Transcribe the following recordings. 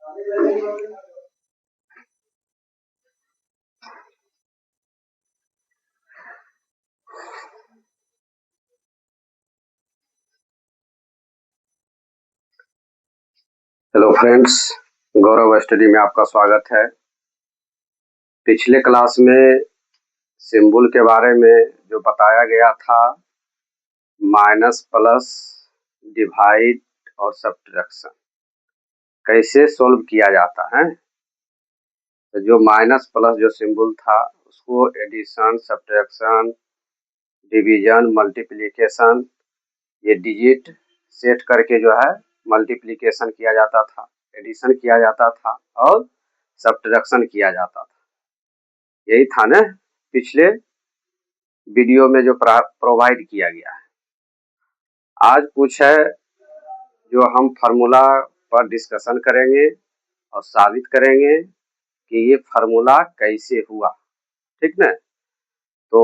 Hello friends, गौरव study में आपका स्वागत है। पिछले क्लास में सिंबल के बारे में जो बताया गया था, माइनस प्लस डिवाइड और सब्ट्रैक्शन कैसे सोल्व किया जाता है। तो जो माइनस प्लस जो सिंबल था उसको एडिशन, सब्ट्रैक्शन, डिवीजन, मल्टीप्लिकेशन, ये डिजिट सेट करके जो है मल्टीप्लिकेशन किया जाता था, एडिशन किया जाता था और सब्ट्रैक्शन किया जाता था। यही था ना पिछले वीडियो में जो प्रोवाइड किया गया है। आज कुछ है जो हम फार्मूला पर डिस्कशन करेंगे और साबित करेंगे कि ये फार्मूला कैसे हुआ, ठीक ना। तो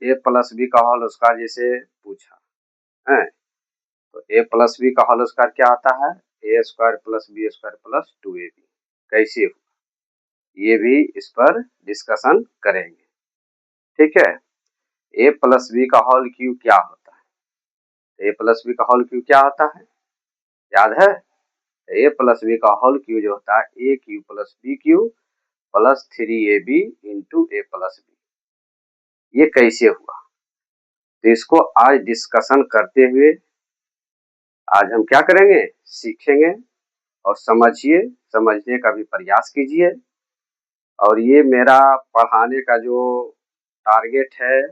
a प्लस बी का होल स्क्वायर जैसे पूछा है, तो a प्लस बी का होल स्क्वायर क्या आता है, a square plus B square plus 2ab कैसे हुआ, ये भी इस पर डिस्कशन करेंगे, ठीक है। a प्लस बी का होल क्यूब क्या होता है, a प्लस बी का होल क्यूब क्या होता है, याद है। a प्लस बी का होल क्यूब जो होता है a cube plus B cube plus 3ab into a plus B. ये कैसे हुआ, तो इसको आज डिस्कशन करते हुए आज हम क्या करेंगे, सीखेंगे और समझने का भी प्रयास कीजिए। और ये मेरा पढ़ाने का जो टारगेट है,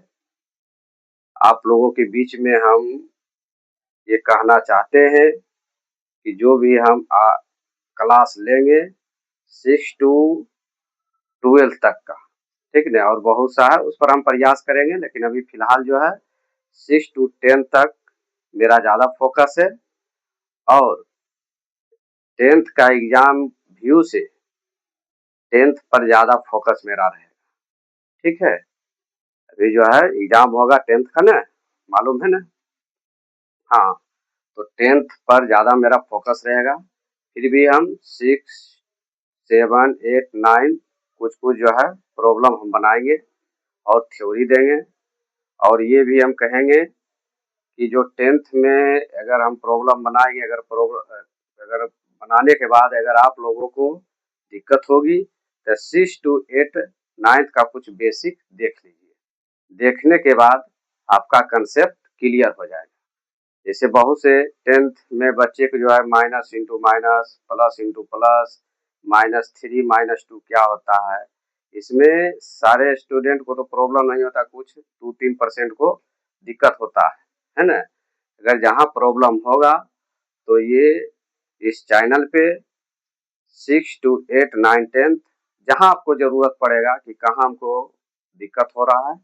आप लोगों के बीच में हम ये कहना चाहते हैं कि जो भी हम क्लास लेंगे 6 to 12 तक का, ठीक ना, और बहुत सा है उस पर हम प्रयास करेंगे, लेकिन अभी फिलहाल जो है 6 to 10 तक मेरा ज़्यादा फोकस है। और 10th का एग्जाम व्यू से 10th पर ज़्यादा फोकस मेरा रहेगा, ठीक है। अभी जो है एग्जाम होगा 10th का ना, मालूम है ना। हाँ, तो 10th पर ज़्यादा मेरा फोकस रहेगा। फिर भी हम 6, 7, 8, 9 कुछ जो है प्रॉब्लम हम बनाएंगे और थ्योरी देंगे। और ये भी हम कहेंगे कि जो 10th में अगर हम प्रॉब्लम बनाएंगे, अगर बनाने के बाद अगर आप लोगों को दिक्कत होगी तो 6 to 8, 9th का कुछ बेसिक देख लीजिए। देखने के बाद आपका कंसेप्ट क्लियर हो जाएगा। जैसे बहुत से 10th में बच्चे को जो है minus into minus, plus into plus, -3 -2 क्या होता है, इसमें सारे स्टूडेंट को तो प्रॉब्लम नहीं होता, कुछ 2-3% को दिक्कत होता है ना। अगर जहाँ प्रॉब्लम होगा तो ये इस चैनल पे 6 to 8, 9, 10 जहाँ आपको जरूरत पड़ेगा कि कहाँ हमको दिक्कत हो रहा है,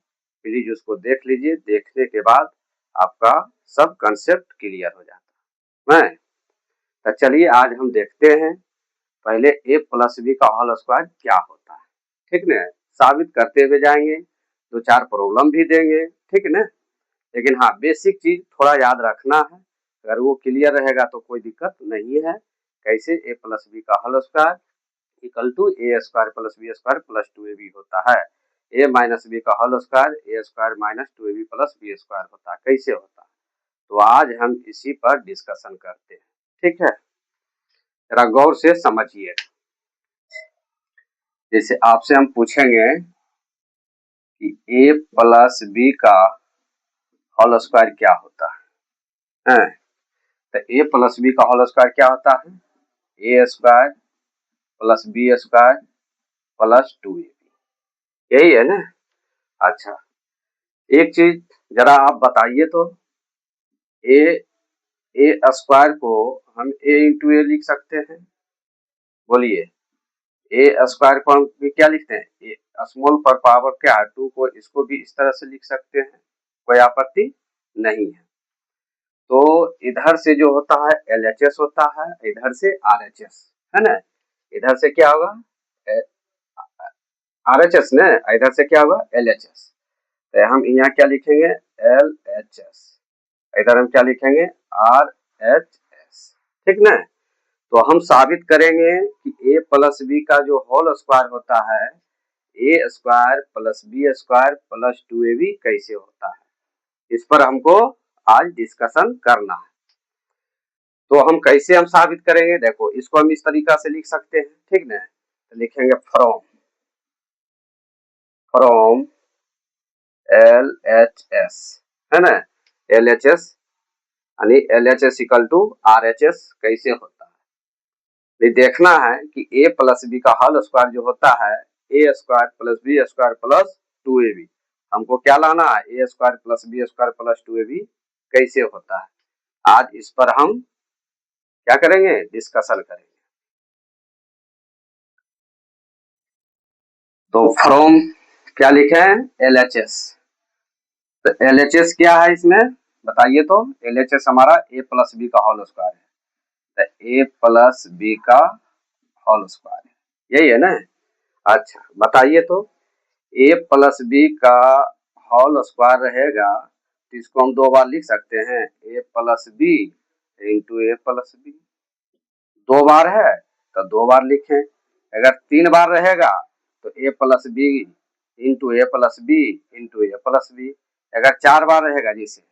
प्लीज उसको देख लीजिए। देखने के बाद आपका सब कंसेप्ट क्लियर हो जाता है। तो चलिए आज हम देखते हैं पहले a प्लस बी का होल स्क्वायर क्या होता है, ठीक ना। साबित करते हुए जाएंगे, 2-4 प्रॉब्लम भी देंगे, ठीक ना। लेकिन हाँ, बेसिक चीज थोड़ा याद रखना है, अगर वो क्लियर रहेगा तो कोई दिक्कत नहीं है। कैसे a प्लस बी का whole square equal to a square plus B square plus 2ab होता है। a माइनस बी का whole square a square minus 2ab plus B square होता है, कैसे होता है। तो आज हम इसी पर डिस्कशन करते हैं, ठीक है। जरा गौर से समझिए। जैसे आपसे हम पूछेंगे कि a प्लस बी का होल स्क्वायर क्या होता है, तो a प्लस बी का होल स्क्वायर क्या होता है, a square plus B square plus 2ab, यही है ना। अच्छा, एक चीज जरा आप बताइए तो, a स्क्वायर को हम a इंटू ए लिख सकते हैं, बोलिए। a स्क्वायर को हम क्या लिखते हैं, स्मॉल पर पावर क्या 2 को, इसको भी इस तरह से लिख सकते हैं, कोई आपत्ति नहीं है। तो इधर से जो होता है LHS होता है, इधर से RHS है ना। इधर से क्या होगा RHS ना, इधर से क्या होगा LHS। तो हम यहाँ क्या लिखेंगे LHS, इधर हम क्या लिखेंगे RHS, ठीक ना। तो हम साबित करेंगे कि a प्लस बी का जो होल स्क्वायर होता है a square plus B square plus 2ab कैसे होता है, इस पर हमको आज डिस्कशन करना है। तो हम कैसे हम साबित करेंगे, देखो इसको हम इस तरीका से लिख सकते हैं, ठीक ना। तो लिखेंगे फ्रॉम LHS, है ना, LHS यानी LHS इक्वल टू RHS कैसे होता है। ये देखना है कि a प्लस बी का होल स्क्वायर जो होता है a square plus B square plus 2ab, हमको क्या लाना है, a square plus B square plus 2ab कैसे होता है। आज इस पर हम क्या करेंगे, डिस्कशन करेंगे। तो फ्रॉम क्या लिखे हैं, LHS। तो LHS क्या है इसमें बताइए, तो LHS हमारा a प्लस बी का होल स्क्वायर है। तो a प्लस बी का होल स्क्वायर है, यही है ना। अच्छा बताइए, तो a प्लस बी का होल स्क्वायर रहेगा तो इसको हम दो बार लिख सकते हैं, a plus B into a plus B. दो बार है तो दो बार लिखें, अगर तीन बार रहेगा तो a plus B into A plus B into A plus B. अगर चार बार रहेगा जैसे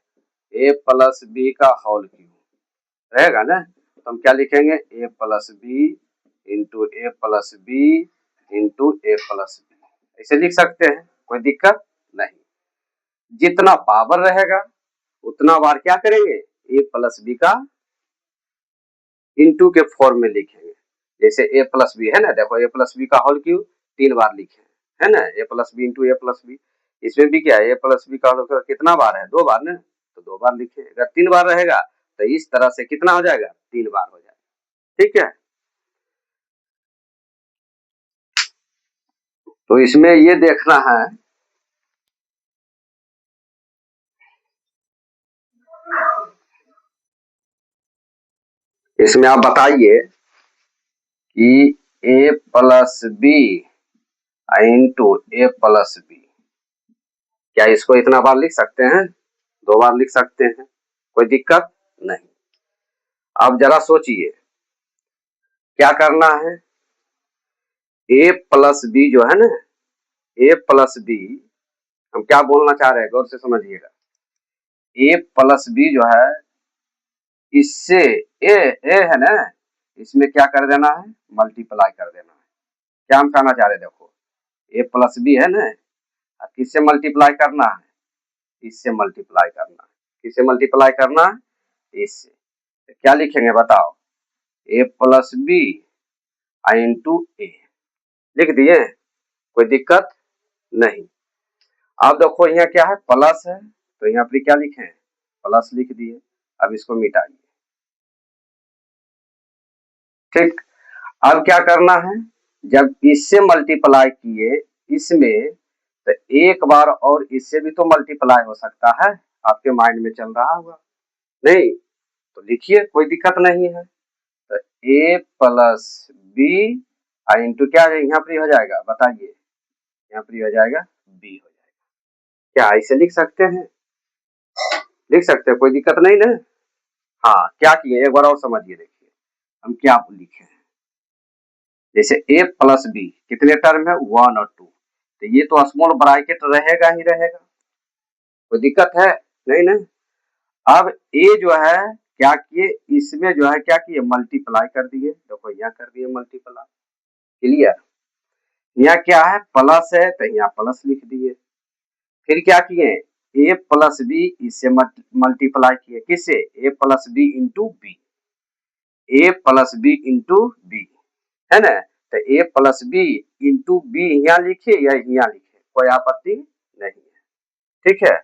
a प्लस बी का होल क्यूब रहेगा ना, तो हम क्या लिखेंगे, a plus B into A plus B into A plus B, ऐसे लिख सकते हैं, कोई दिक्कत नहीं। जितना पावर रहेगा उतना बार क्या करेंगे, a प्लस बी का इंटू के फॉर्म में लिखेंगे। जैसे a प्लस बी है ना, देखो a प्लस बी का होल क्यूब तीन बार लिखे है ना, a plus B into A plus B. इसमें भी क्या है, a प्लस बी का होल क्यूब कितना बार है, दो बार ना, तो दो बार लिखे। अगर तीन बार रहेगा तो इस तरह से कितना हो जाएगा, तीन बार हो जाएगा, ठीक है। तो इसमें ये देखना है, इसमें आप बताइए कि a plus B into A plus B, क्या इसको इतना बार लिख सकते हैं, दो बार लिख सकते हैं, कोई दिक्कत नहीं। अब जरा सोचिए क्या करना है, a प्लस बी जो है ना, a प्लस बी हम क्या बोलना चाह रहे हैं, गौर से समझिएगा। a प्लस बी जो है इससे ए है ना, इसमें क्या कर देना है, मल्टीप्लाई कर देना है। क्या हम कहना चाह रहे हैं, देखो a प्लस बी है ना, किससे मल्टीप्लाई करना है, इससे मल्टीप्लाई करना है। किससे मल्टीप्लाई करना है, इससे। तो क्या लिखेंगे बताओ, a प्लस बी इंटू ए, लिख दिए, कोई दिक्कत नहीं। अब देखो यहाँ क्या है, प्लस है, तो यहाँ पर क्या लिखे, प्लस लिख दिए। अब इसको मिटाइए, ठीक। अब क्या करना है, जब इससे मल्टीप्लाई किए इसमें, तो एक बार और इससे भी तो मल्टीप्लाई हो सकता है, आपके माइंड में चल रहा होगा नहीं, तो लिखिए, कोई दिक्कत नहीं है। तो a प्लस बी इंटू क्या यहाँ पर हो जाएगा, बताइए, यहाँ पर हो जाएगा b हो जाएगा। क्या ऐसे लिख सकते हैं, लिख सकते हैं, कोई दिक्कत नहीं ना। हाँ क्या किए, एक बार और समझिए, देखिए हम क्या लिखे हैं। जैसे a प्लस बी कितने टर्म है, 1 और 2, तो ये तो स्मॉल ब्रैकेट रहेगा ही रहेगा, कोई दिक्कत है नहीं ना। अब a जो है क्या किए, इसमें जो है क्या किए, मल्टीप्लाई कर दिए, देखो यहाँ कर दिए मल्टीप्लाई, क्लियर। यहाँ क्या है, प्लस है तो यहाँ प्लस लिख दिए। फिर क्या किए, a प्लस बी इससे मल्टीप्लाई किए, किससे, a plus B into b, a plus B into b, है ना। तो a plus B into b यहाँ लिखे या यहाँ लिखे, कोई आपत्ति नहीं है, ठीक है।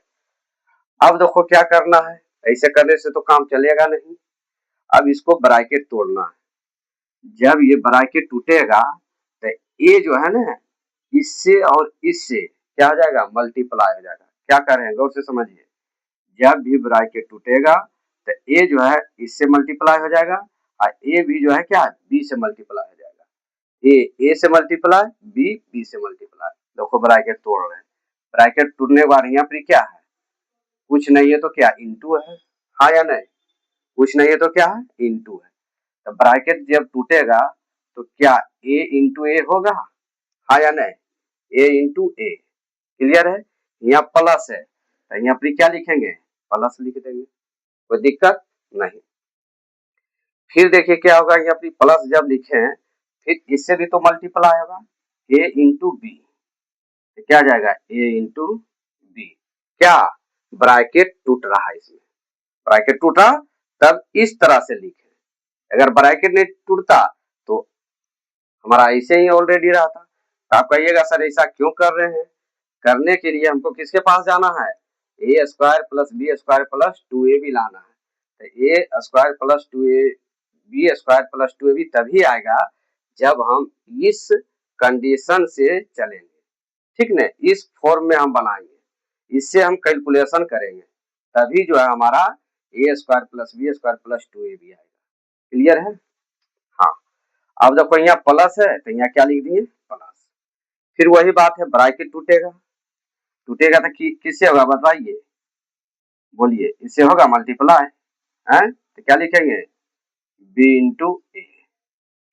अब देखो क्या करना है, ऐसे करने से तो काम चलेगा नहीं। अब इसको ब्रैकेट तोड़ना है, जब ये ब्रैकेट टूटेगा तो ये जो है ना, इससे और इससे क्या हो जाएगा, मल्टीप्लाई हो जाएगा। क्या करें, गौर से समझिए, जब भी ब्रैकेट टूटेगा तो ए जो है इससे मल्टीप्लाई हो जाएगा और ए भी जो है क्या, बी से मल्टीप्लाई हो जाएगा। ए से मल्टीप्लाई, बी से मल्टीप्लाई। देखो ब्रैकेट तोड़ रहे हैं, ब्रैकेट टूटने के बाद यहाँ पर क्या है, कुछ नहीं है तो क्या, इंटू है, हाँ या नहीं, कुछ नहीं है तो क्या है, इंटू है। तो ब्रैकेट जब टूटेगा तो क्या a इंटू ए होगा, हाँ या नहीं, a इंटू ए, क्लियर है। यहाँ प्लस है तो यहाँ पर क्या लिखेंगे, प्लस लिख देंगे, कोई दिक्कत नहीं। फिर देखिए क्या होगा, यहाँ पर प्लस जब लिखे फिर इससे भी तो मल्टीप्लाई होगा, a इंटू बी, क्या जाएगा a इंटू बी, क्या ब्रैकेट टूट रहा है, इसमें ब्रैकेट टूटा तब इस तरह से लिखे, अगर ब्रैकेट नहीं टूटता तो हमारा ऐसे ही ऑलरेडी रहा था। तो आप कहिएगा सर ऐसा क्यों कर रहे हैं, करने के लिए हमको किसके पास जाना है, a square plus B square plus 2ab लाना है। तो a square plus 2a b square plus 2ab तभी आएगा जब हम इस कंडीशन से चलेंगे, ठीक न, इस फॉर्म में हम बनाएंगे, इससे हम कैलकुलेशन करेंगे, तभी जो है हमारा a square plus B square plus 2ab आएगा, क्लियर है। हाँ, अब देखो यहाँ प्लस है तो यहाँ क्या लिख दिए, प्लस। फिर वही बात है, ब्रैकेट टूटेगा, टूटेगा तो किससे होगा बताइए, बोलिए, इससे होगा मल्टीप्लाई है, तो क्या लिखेंगे b इंटू ए,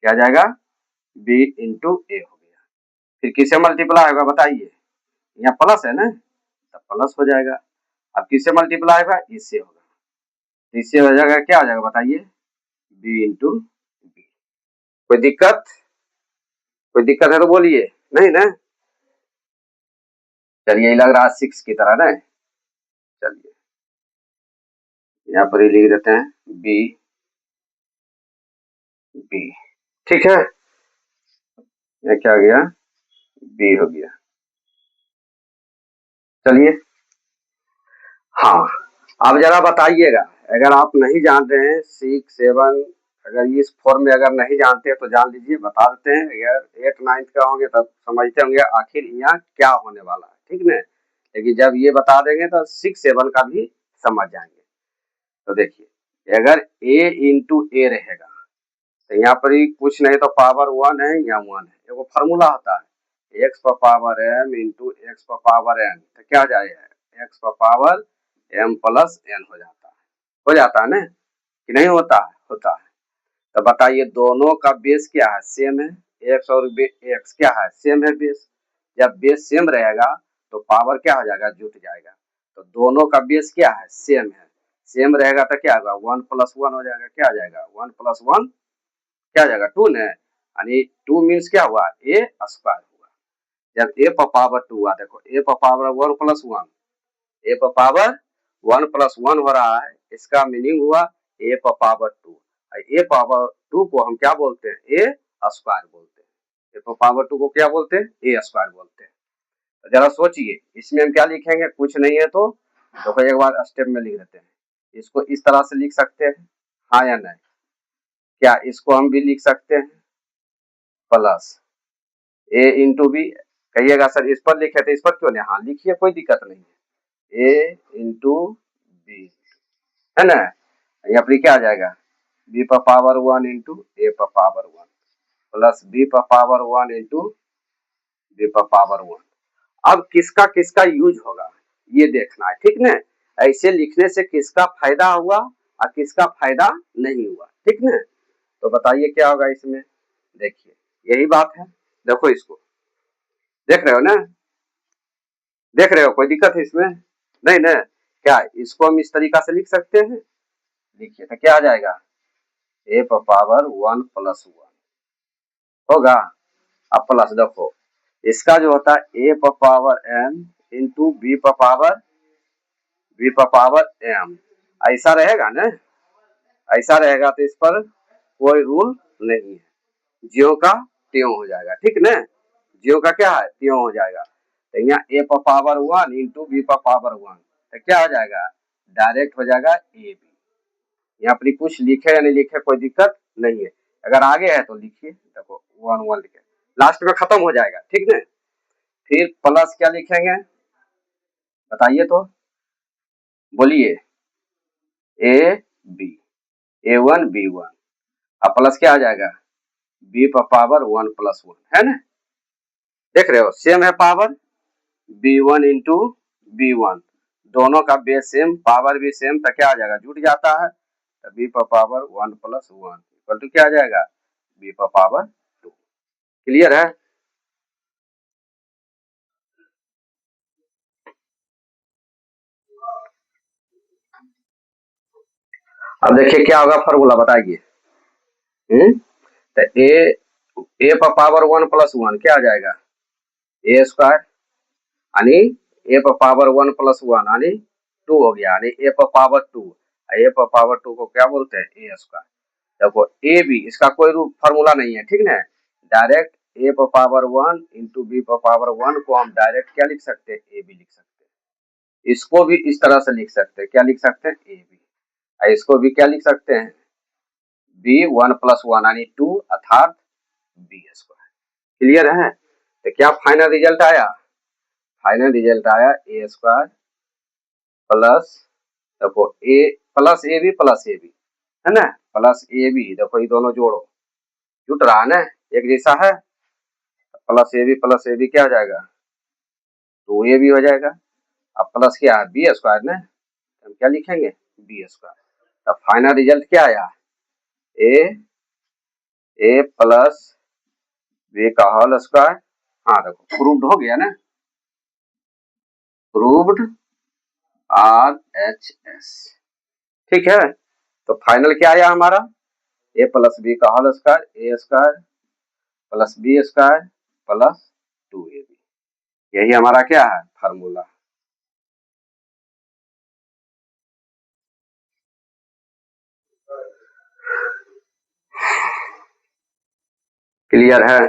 क्या जाएगा b इंटू ए हो गया। फिर किससे मल्टीप्लाई होगा बताइए, यहाँ प्लस है ना तो प्लस हो जाएगा। अब किससे मल्टीप्लाई होगा, इससे होगा, इससे हो जाएगा, क्या हो जाएगा बताइए, b इंटू बी। कोई दिक्कत, कोई दिक्कत है तो बोलिए, नहीं ना, चलिए लग रहा है 6 की तरह ना, चलिए यहाँ पर ही लिख देते हैं बी बी, ठीक है, ये क्या हो गया, बी हो गया। चलिए हाँ, अब जरा बताइएगा, अगर आप नहीं जान रहे हैं 6 7, अगर इस फॉर्म में अगर नहीं जानते तो जान लीजिए, बता देते हैं, अगर 8 9 का होंगे तब समझते होंगे आखिर यहाँ क्या होने वाला है, ठीक न, लेकिन जब ये बता देंगे तो 6 7 का भी समझ जाएंगे। तो देखिए अगर a इंटू ए रहेगा तो यहाँ पर ही कुछ नहीं तो पावर 1 है, यहाँ 1 है, एगो फार्मूला होता है x पर पावर m इंटू एक्स पर पावर n, तो क्या जाएगा x पर पावर m प्लस n हो जाता है ना, कि नहीं होता है, होता है। तो बताइए दोनों का बेस क्या है, सेम है, x और x क्या है, सेम है बेस, जब बेस सेम रहेगा तो पावर क्या हो जाएगा, जुट जाएगा। तो दोनों का बेस क्या है, सेम है, सेम रहेगा तो क्या होगा 1 प्लस 1 हो जाएगा, क्या आ जाएगा 1 प्लस 1 क्या आ जाएगा 2 ने, यानी 2 मीन्स क्या हुआ, a स्क्वायर हुआ। जब a पर पावर 2 हुआ, देखो a पर पावर 1 प्लस 1, a पर पावर 1 प्लस 1 हो रहा है, इसका मीनिंग हुआ a पर पावर 2, a पावर 2 को हम क्या बोलते हैं, a स्क्वायर बोलते हैं, a पर पावर 2 को क्या बोलते हैं, a स्क्वायर बोलते हैं। तो जरा सोचिए इसमें हम क्या लिखेंगे, कुछ नहीं है तो देखो एक बार स्टेप में लिख देते हैं, इसको इस तरह से लिख सकते हैं, हाँ या नहीं, क्या इसको हम भी लिख सकते हैं प्लस a इंटू बी, कहिएगा सर इस पर लिखे थे इस पर क्यों नहीं, हाँ लिखिए कोई दिक्कत नहीं है, a इंटू बी है ना, यहाँ पर क्या आ जाएगा b पर पावर 1 इंटू a पर पावर 1 प्लस b पर पावर 1 इंटू b पर पावर 1। अब किसका किसका यूज होगा ये देखना है, ठीक ना, ऐसे लिखने से किसका फायदा हुआ और किसका फायदा नहीं हुआ, ठीक ना। तो बताइए क्या होगा इसमें, देखिए यही बात है, देखो इसको देख रहे हो ना, देख रहे हो, कोई दिक्कत है इसमें, नहीं ना, क्या इसको हम इस तरीका से लिख सकते हैं, लिखिए तो क्या आ जाएगा a पर पावर 1 प्लस 1 होगा, अब प्लस देखो इसका जो होता है a पर पावर m इंटू b पर पावर m, ऐसा रहेगा ना, ऐसा रहेगा तो इस पर कोई रूल नहीं है, ज्यों का त्यों हो जाएगा, ठीक ना, ज्यों का क्या है त्यों हो जाएगा। तो यहाँ a पर पावर 1 इंटू बी पर पावर 1, तो क्या हो जाएगा डायरेक्ट हो जाएगा ए बी, यहाँ पर कुछ लिखे या नहीं लिखे कोई दिक्कत नहीं है, अगर आगे है तो लिखिए, देखो 1 1 लिखे, लास्ट में खत्म हो जाएगा, ठीक ना। फिर प्लस क्या लिखेंगे बताइए तो, बोलिए ए बी, a1 b1, अब प्लस क्या आ जाएगा b पर पावर 1 प्लस 1 है ना, देख रहे हो सेम है पावर, b1 इंटू b1, दोनों का बेस सेम, पावर भी सेम, तो क्या आ जाएगा जुट जाता है, तो b पर पावर 1 प्लस 1 इक्वल टू क्या आ जाएगा, b पर पावर 2। क्लियर है। अब देखिए क्या होगा फॉर्मूला बताइए। तो ए पर पावर 1 प्लस 1 क्या आ जाएगा, ए स्क्वायर, यानी ए पर पावर 1 प्लस 1 यानी 2 हो गया, यानी ए पर पावर 2। ए पर पावर 2 को क्या बोलते हैं, ए स्क्वायर। देखो ए बी इसका कोई रूप फॉर्मूला नहीं है, ठीक ना। डायरेक्ट ए पर पावर 1 इंटू बी पर पावर 1 को हम डायरेक्ट क्या लिख सकते हैं, ए बी लिख सकते हैं। इसको भी इस तरह से लिख सकते हैं, क्या लिख सकते हैं, ए बी। इसको भी क्या लिख सकते हैं, बी 1 प्लस 1 यानी 2 अर्थात बी स्क्वायर। क्लियर है। तो क्या फाइनल रिजल्ट आया, फाइनल रिजल्ट आया ए स्क्वायर प्लस, देखो ए प्लस ए बी है ना, प्लस ए बी, देखो ये दोनों जोड़ो, जुट रहा है ना, एक जैसा है। प्लस ए बी क्या हो जाएगा, 2 ए बी हो जाएगा। अब प्लस क्या है, बी स्क्वायर ना, हम क्या लिखेंगे, बी स्क्वायर। तब फाइनल रिजल्ट क्या आया, ए प्लस बी का होल स्क्वायर। हाँ देखो प्रूव्ड हो गया ना, प्रूव्ड RHS। ठीक है। तो फाइनल क्या आया हमारा, ए प्लस बी का whole square, a square plus B square plus 2ab। यही हमारा क्या है फार्मूला। क्लियर है,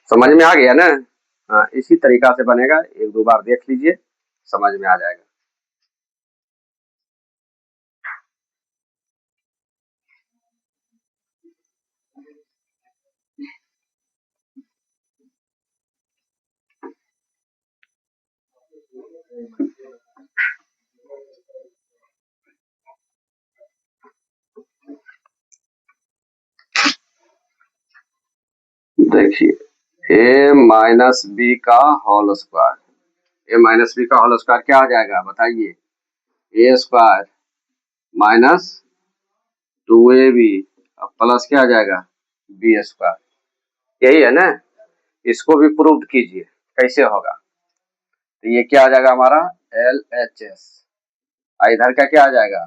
समझ में आ गया ना। हाँ इसी तरीका से बनेगा, एक दो बार देख लीजिए समझ में आ जाएगा। देखिए ए माइनस बी का होल स्क्वायर, ए माइनस बी का होल स्क्वायर क्या आ जाएगा बताइए, ए स्क्वायर माइनस 2ab प्लस क्या आ जाएगा, बी स्क्वायर। यही है ना, इसको भी प्रूव कीजिए कैसे होगा। तो ये क्या आ जाएगा हमारा LHS, इधर का क्या आ जाएगा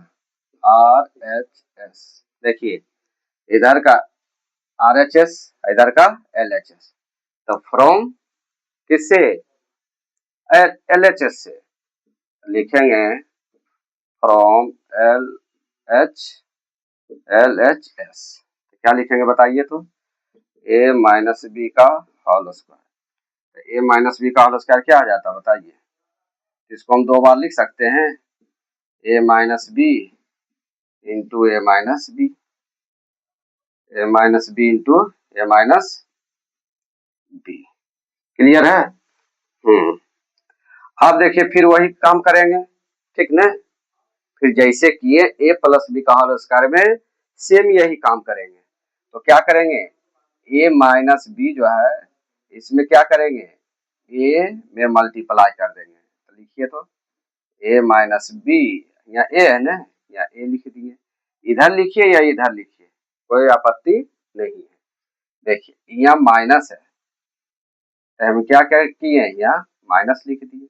RHS। देखिए इधर का RHS, इधर का LHS। तो फ्रॉम किससे, LHS से लिखेंगे, फ्रॉम LHS क्या लिखेंगे बताइए। तो a माइनस बी का whole square, a minus B का होल स्क्वायर क्या आ जाता है बताइए। इसको हम दो बार लिख सकते हैं, a minus b into a minus b, a minus b into a minus b. Clear है। अब देखिए फिर वही काम करेंगे, ठीक ना। फिर जैसे किए ए प्लस बी का होल स्क्वायर में सेम यही काम करेंगे। तो क्या करेंगे, ए माइनस बी जो है इसमें क्या करेंगे, ए में मल्टीप्लाई कर देंगे। तो लिखिए तो ए माइनस बी, यहाँ ए है ना, यहाँ ए लिख दिए, इधर लिखिए या इधर लिखिए कोई आपत्ति नहीं है। देखिए यहाँ माइनस है, तो हम क्या किए, यहाँ माइनस लिख दिए,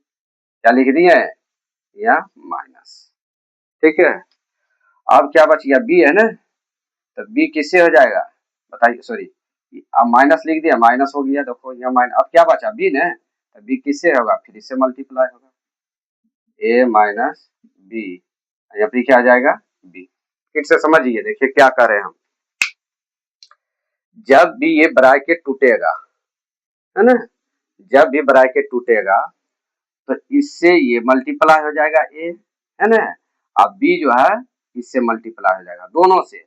क्या लिख दिए, यहाँ माइनस। ठीक है। अब क्या बच गया, बी है ना, तो बी किससे हो जाएगा बताइए, सॉरी अब माइनस लिख दिया, माइनस हो गया। देखो यहाँ माइनस, अब क्या बचा बी ना, तो बी किससे होगा, फिर इससे मल्टीप्लाई होगा, ए माइनस बी, यहाँ पे क्या आ जाएगा बी। फिर से समझिए, देखिए क्या कर रहे हैं हम, जब भी ये ब्रैकेट टूटेगा है ना, जब भी ब्रैकेट टूटेगा तो इससे ये मल्टीप्लाई हो जाएगा ए, है ना। अब बी जो है इससे मल्टीप्लाई हो जाएगा, दोनों से,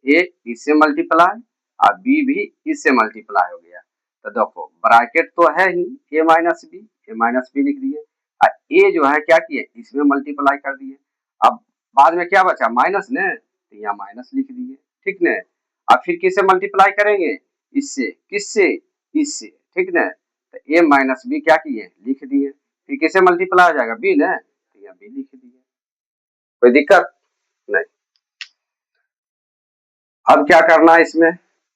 ए इससे मल्टीप्लाई और बी भी इससे मल्टीप्लाई हो गया। तो देखो ब्रैकेट तो है ही ए माइनस बी लिख दिए, और ए जो है क्या किए इसमें मल्टीप्लाई कर दिए। अब बाद में क्या बचा माइनस ने, तो यहाँ माइनस लिख दिए, ठीक ने। अब फिर किससे मल्टीप्लाई करेंगे, इससे, किससे, इससे, ठीक ने। तो ए माइनस बी क्या किए लिख दिए, फिर किससे मल्टीप्लाई हो जाएगा बी ने, तो यहाँ बी लिख दिए, कोई दिक्कत नहीं। अब क्या करना है इसमें,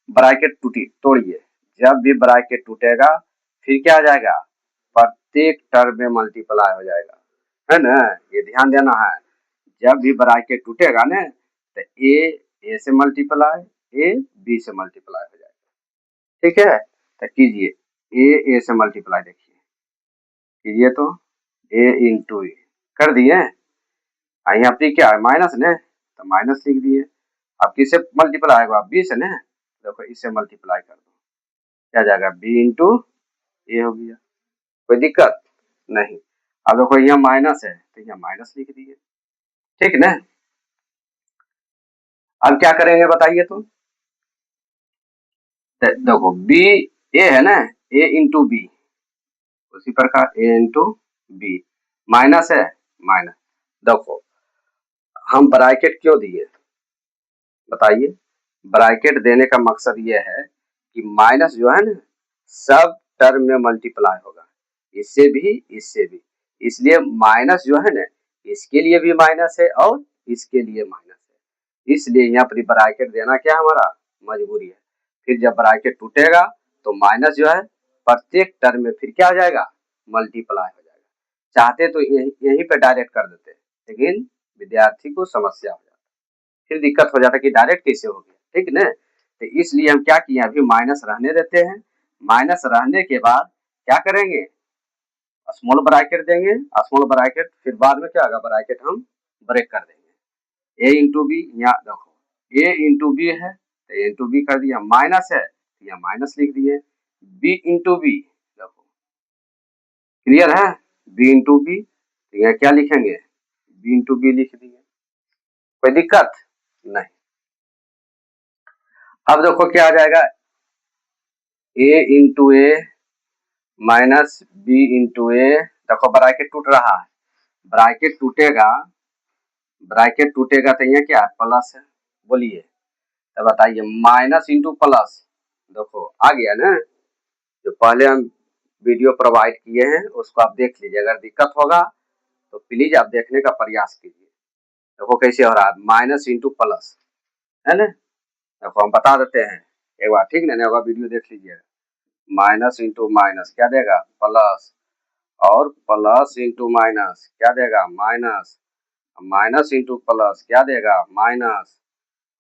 ब्रैकेट तोड़िए। जब भी ब्रैकेट टूटेगा फिर क्या आ जाएगा, प्रत्येक टर्म में मल्टीप्लाई हो जाएगा, है ना। ये ध्यान देना है, जब भी ब्रैकेट टूटेगा ना तो ए से मल्टीप्लाई, ए बी से मल्टीप्लाई हो जाएगा, ठीक है। तो कीजिए ए से मल्टीप्लाई, देखिए कीजिए तो ए इंटू ए कर दिए। यहाँ पे क्या है माइनस ने, तो माइनस लिख दिए। अब किससे मल्टीप्लाई होगा, बी से ना, देखो इससे मल्टीप्लाई कर दो, क्या जाएगा बी इंटू ए हो गया, कोई दिक्कत नहीं। अब देखो यहाँ माइनस है तो यहाँ माइनस लिख दिए, ठीक ना। अब क्या करेंगे बताइए तो, देखो बी ए है ना, ए इंटू बी, उसी प्रकार ए इंटू बी, माइनस है माइनस। देखो हम ब्रैकेट क्यों दिए बताइए, ब्रैकेट देने का मकसद ये है कि माइनस जो है ना सब टर्म में मल्टीप्लाई होगा, इससे भी इससे भी, इसलिए माइनस जो है ना इसके लिए भी माइनस है और इसके लिए माइनस है, इसलिए यहाँ पर ब्रैकेट देना क्या हमारा मजबूरी है। फिर जब ब्रैकेट टूटेगा तो माइनस जो है प्रत्येक टर्म में फिर क्या हो जाएगा, मल्टीप्लाई हो जाएगा। चाहते तो यहीं पे डायरेक्ट कर देते, लेकिन विद्यार्थी को समस्या हो जाती, फिर दिक्कत हो जाता कि डायरेक्ट कैसे हो गया, ठीक ना। तो इसलिए हम क्या किए, अभी माइनस रहने देते हैं। माइनस रहने के बाद क्या करेंगे, स्मॉल ब्रैकेट देंगे, स्मॉल ब्रैकेट, फिर बाद में क्या होगा ब्रैकेट हम ब्रेक कर देंगे। ए इंटू बी, यहाँ देखो ए इंटू बी है तो ए इंटू बी कर दिया, माइनस है तो यहाँ माइनस लिख दिए, बी इंटू बी, देखो क्लियर है, बी इंटू बी, तो यहाँ क्या लिखेंगे बी इंटू बी लिख दिए, कोई दिक्कत नहीं। अब देखो क्या आ जाएगा, ए into a minus b into ए, देखो ब्रैकेट टूट रहा है, ब्रैकेट टूटेगा तो यहाँ क्या है प्लस है, बोलिए तो बताइए, माइनस इंटू प्लस, देखो आ गया ना। जो पहले हम वीडियो प्रोवाइड किए हैं उसको आप देख लीजिए, अगर दिक्कत होगा तो प्लीज आप देखने का प्रयास कीजिए। देखो कैसे हो रहा है, माइनस इंटू प्लस, है ना। देखो हम बता देते हैं एक बार, ठीक ना, होगा वीडियो देख लीजिएगा। माइनस इंटू माइनस क्या देगा प्लस, और प्लस इंटू माइनस क्या देगा माइनस, माइनस इंटू प्लस क्या देगा माइनस,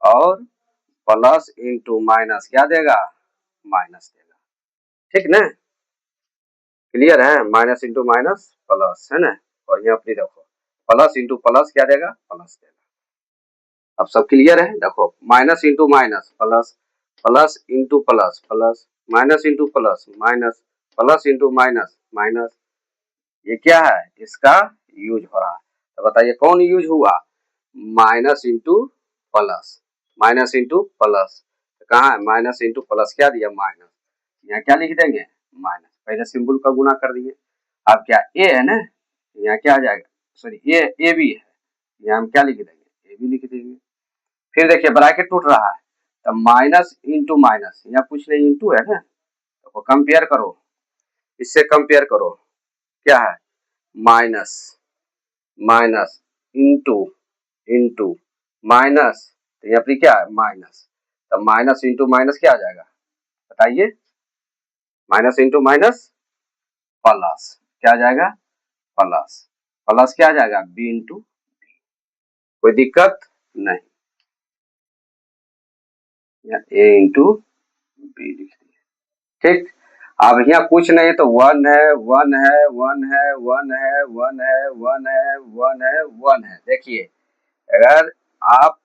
और प्लस इंटू माइनस क्या देगा माइनस देगा, ठीक ना। क्लियर है, माइनस इंटू माइनस प्लस, है ना। और यहाँ अपनी देखो प्लस इंटू प्लस क्या देगा प्लस देगा। अब सब क्लियर है, देखो minus into minus plus, plus into plus plus, minus into plus minus, plus into minus minus, ये क्या है इसका यूज हो रहा है। तो बताइए कौन यूज हुआ, minus into plus, minus into plus, कहाँ है माइनस इंटू प्लस क्या दिया माइनस, यहाँ क्या लिख देंगे माइनस, पहले सिंबल का गुना कर दिए। अब क्या ए है ना, यहाँ क्या आ जाएगा, सॉरी ए बी है, यहाँ हम क्या लिख देंगे ए बी लिख देंगे। फिर देखिए ब्रैकेट टूट रहा है तो माइनस इंटू माइनस, यहाँ कुछ नहीं इंटू है ना, तो कंपेयर करो, इससे कंपेयर करो क्या है minus, minus into into minus, तो यहाँ पर क्या है माइनस, तो माइनस इंटू माइनस क्या आ जाएगा बताइए, माइनस इंटू माइनस प्लस, क्या आ जाएगा प्लस, प्लस क्या आ जाएगा बी इंटू बी, कोई दिक्कत नहीं, ए इंटू बी लिख दिए, ठीक। अब यहाँ कुछ नहीं तो वन है वन है वन है वन है वन है वन है वन है वन है, देखिए अगर आप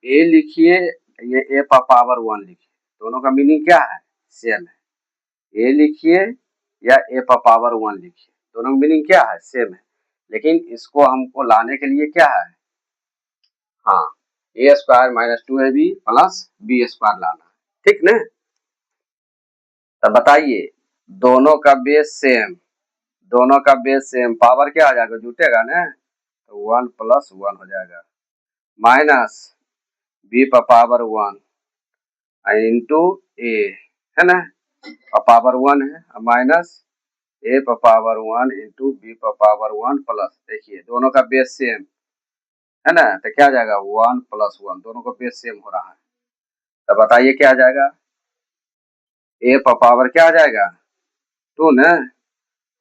ए लिखिए, ये ए पावर वन लिखिए, दोनों का मीनिंग क्या है सेम है, ए लिखिए या ए पावर वन लिखिए, दोनों का मीनिंग क्या है सेम है, लेकिन इसको हमको लाने के लिए क्या है, हाँ a square minus two a b plus B square लाना है, ठीक ना। तो बताइए दोनों का बेस सेम, दोनों का बेस सेम, पावर क्या आ जाएगा जुटेगा ना, तो वन प्लस वन हो जाएगा, minus b power one into a, है ना, पावर वन है, minus a power one into b power one plus, देखिए दोनों का बेस सेम है ना, तो क्या आ जाएगा वन प्लस वन, दोनों का बेस सेम हो रहा है, तो बताइए क्या आ जाएगा, ए पर पावर क्या आ जाएगा 2 ना,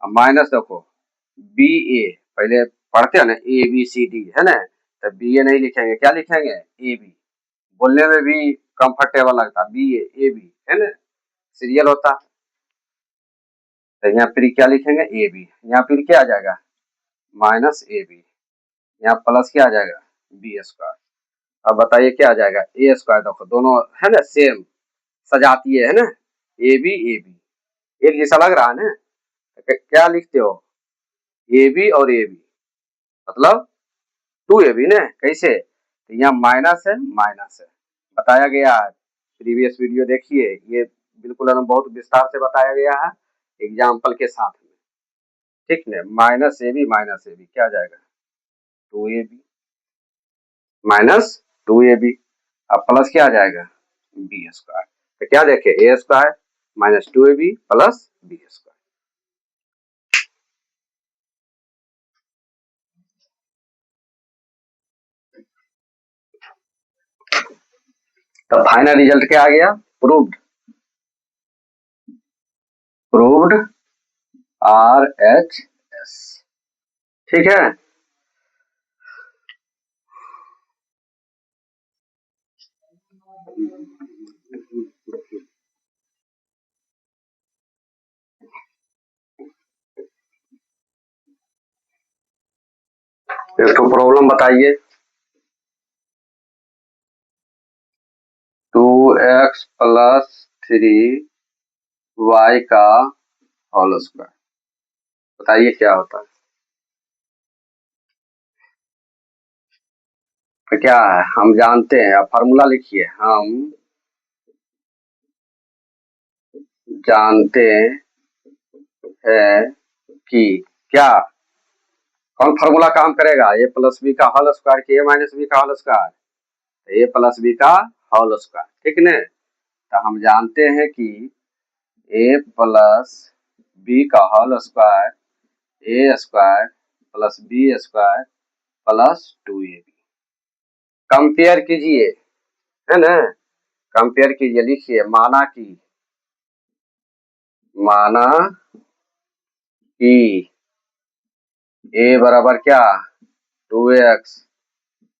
माइनस देखो बी ए, पहले पढ़ते हैं ना ए बी सी डी है ना, तो बी ए नहीं लिखेंगे, क्या लिखेंगे ए बी, बोलने में भी कंफर्टेबल लगता, बी ए बी है ना, सीरियल होता। तो यहाँ फिर क्या लिखेंगे ए बी, यहाँ फिर क्या आ जाएगा माइनस ए बी, यहाँ प्लस क्या आ जाएगा बी स्क्वायर। अब बताइए क्या आ जाएगा ए स्क्वायर, देखो दोनों है ना सेम सजाती है ना, ए बी एक जैसा लग रहा है ना, क्या लिखते हो ए बी और ए बी मतलब 2ab ना, कैसे, तो यहाँ माइनस है बताया गया है, प्रीवियस वीडियो देखिए, ये बिल्कुल बहुत विस्तार से बताया गया है एग्जाम्पल के साथ में, ठीक है। माइनस ए बी क्या जाएगा 2ab -2ab, अब प्लस क्या आ जाएगा बी स्क्वायर, तो क्या देखे a square -2ab plus B square. तो फाइनल रिजल्ट क्या आ गया, प्रूव्ड RHS, ठीक है। एक तो प्रॉब्लम बताइए, 2x प्लस 3y का होल स्क्वायर, बताइए क्या होता है, तो क्या है हम जानते हैं, अब फार्मूला लिखिए, हम जानते हैं कि क्या, कौन फार्मूला काम करेगा, ए प्लस बी का होल स्क्वायर की ए माइनस बी का whole square, a plus B का होल स्क्वायर, ठीक ने। तो हम जानते हैं कि ए प्लस बी का whole square a square plus B square plus 2ab, compare कीजिए है ना, कंपेयर कीजिए, लिखिए माना कि ए बराबर क्या 2x,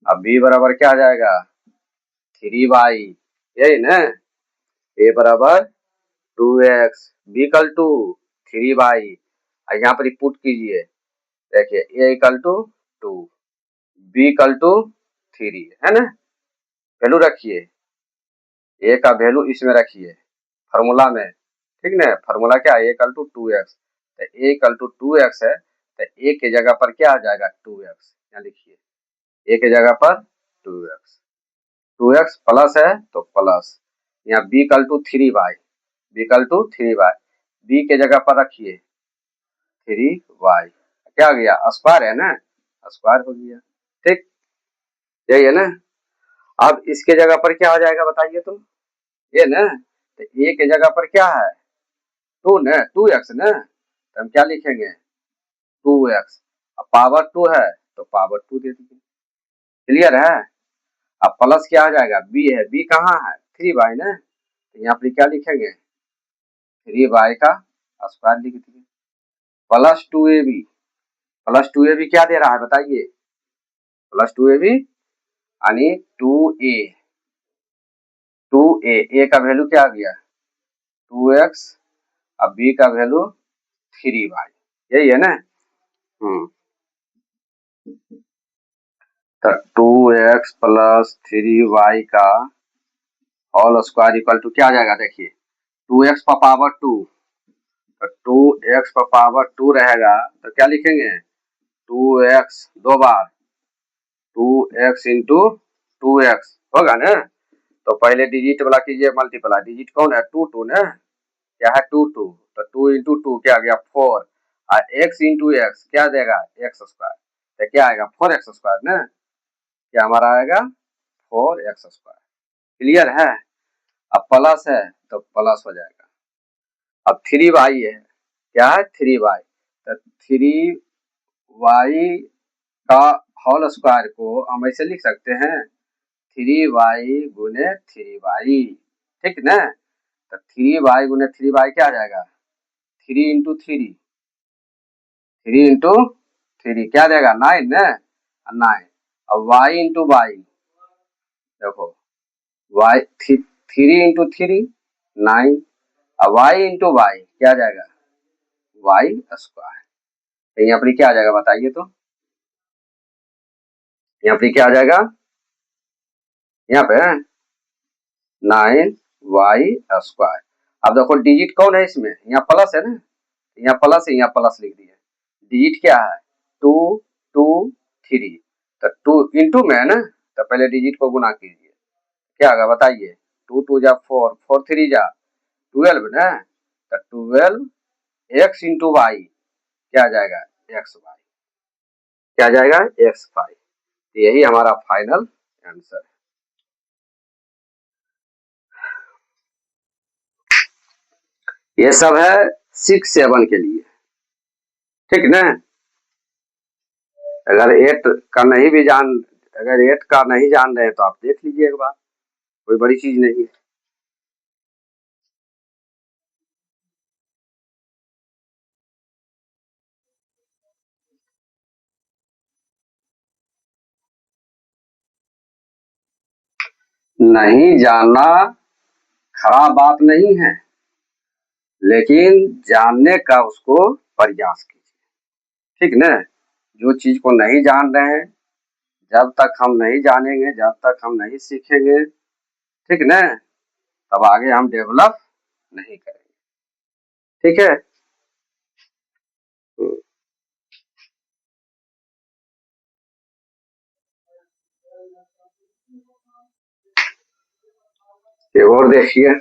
अब बी बराबर क्या आ जाएगा 3y, यही ना, ए बराबर 2x B equal to 3y, यहाँ पर पुट कीजिए, देखिए a equal to 2 b equal to 3 है ना, वैल्यू रखिए, ए का वैल्यू इसमें रखिए फार्मूला में, ठीक ना, फार्मूला क्या है ए इक्वल टू 2x, तो ए इक्वल टू 2x है, तो ए के जगह पर क्या आ जाएगा 2x, यहाँ लिखिए ए के जगह पर 2x प्लस है तो प्लस, यहाँ b equal to 3y, b equal to 3y, b के जगह पर रखिए 3y, क्या हो गया स्क्वायर है ना, स्क्वायर हो गया, ठीक, यही है ना। अब इसके जगह पर क्या आ जाएगा बताइए तो, ये ना, तो ए के जगह पर क्या है 2 ना, 2x ना, तो हम क्या लिखेंगे 2x, अब पावर 2 है तो पावर 2 दे दीजिए, क्लियर है। अब प्लस क्या आ जाएगा b है, b कहाँ है 3y ना, तो यहाँ पर क्या लिखेंगे 3y का स्क्वायर लिख दीजिए, प्लस 2ab क्या दे रहा है बताइए, प्लस 2ab यानी 2a का वैल्यू क्या आ गया 2x, अब b का वैल्यू 3y, यही है ना। तो 2x प्लस 3y का होल स्क्वायर इक्वल टू क्या आ जाएगा, देखिए 2x पर पावर 2, तो 2x पर पावर 2 रहेगा तो क्या लिखेंगे 2x दो बार 2x इंटू 2x होगा ना, तो पहले डिजिट वाला कीजिए मल्टीप्लाई, डिजिट कौन है 2 ना, क्या है 2 तो 2 इंटू 2 क्या आ गया 4, और x इंटू एक्स क्या देगा एक्स स्क्वायर, तो क्या आएगा 4x स्क्वायर ना, क्या हमारा आएगा 4x स्क्वायर, क्लियर है। अब प्लस है तो प्लस हो जाएगा, अब 3y है, क्या है 3y, तो 3y का होल स्क्वायर को हम ऐसे लिख सकते हैं 3y गुने 3y, ठीक ना। तो 3y गुने 3y क्या आ जाएगा, 3 इंटू 3 क्या देगा 9 ना, 9। अब y इंटू वाई, देखो y 3 इंटू 3 9, अब y इंटू वाई क्या आ जाएगा y स्क्वायर। तो यहाँ पर क्या आ जाएगा बताइए, तो यहाँ पे क्या आ जाएगा, यहाँ पे 9y स्क्वायर। अब देखो डिजिट कौन है इसमें, यहाँ प्लस है ना, यहाँ प्लस है, यहाँ प्लस लिख दिए। डिजिट क्या है 2 2 3, तो 2 इंटू में है ना, तो पहले डिजिट को गुना कीजिए, क्या होगा बताइए, 2 2 जा 4 4 3 जा 12 ना, तो 12 x इंटू वाई क्या आ जाएगा एक्स वाई, क्या आ जाएगा एक्स वाई। यही हमारा फाइनल आंसर है। ये सब है 6 7 के लिए, ठीक ना। अगर 8 का नहीं भी जान, अगर 8 का नहीं जान रहे तो आप देख लीजिए एक बार, कोई बड़ी चीज नहीं है। नहीं जानना खराब बात नहीं है, लेकिन जानने का उसको प्रयास कीजिए, ठीक ना। जो चीज को नहीं जान रहे हैं, जब तक हम नहीं जानेंगे, जब तक हम नहीं सीखेंगे, ठीक ना, तब आगे हम डेवलप नहीं करेंगे, ठीक है। ये और देखिए,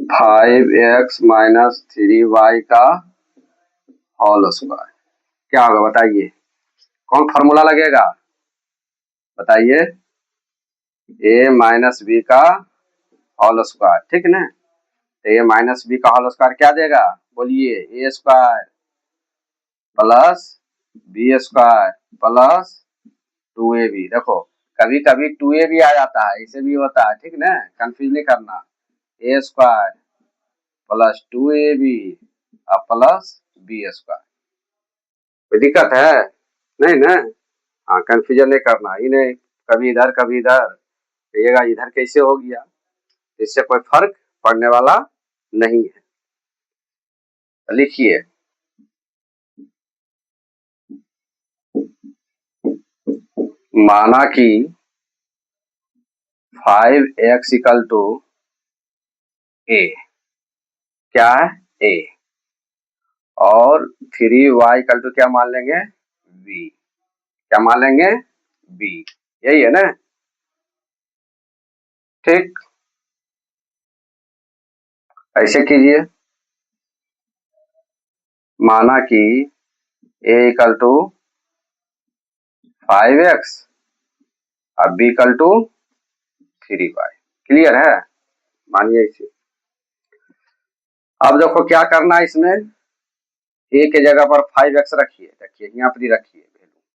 फाइव एक्स माइनस 3y का होल स्क्वायर क्या होगा बताइए, कौन फॉर्मूला लगेगा बताइए, a माइनस बी का होल स्क्वायर, ठीक ना। तो a माइनस बी का होल स्क्वायर क्या देगा बोलिए, a square plus B square plus 2ab। देखो कभी कभी 2a भी आ जाता है, इसे भी होता है, ठीक ना, कंफ्यूज नहीं करना। A square plus 2ab plus B square, कोई दिक्कत है नहीं ना। हाँ कंफ्यूजन नहीं करना, इन्हें कभी इधर कभी इधर कहिएगा, इधर कैसे हो गया, इससे कोई फर्क पड़ने वाला नहीं है। लिखिए, माना कि 5x इक्वल टू ए, क्या है ए, और 3y इक्वल टू क्या मान लेंगे बी, क्या मान लेंगे बी, यही है ना, ठीक। ऐसे कीजिए, माना कि a इक्वल टू 5x और b equal to 3y, clear है, मानिए इसे। अब देखो क्या करना है इसमें, a के जगह पर 5x रखिए, देखिए यहाँ पर रखिए,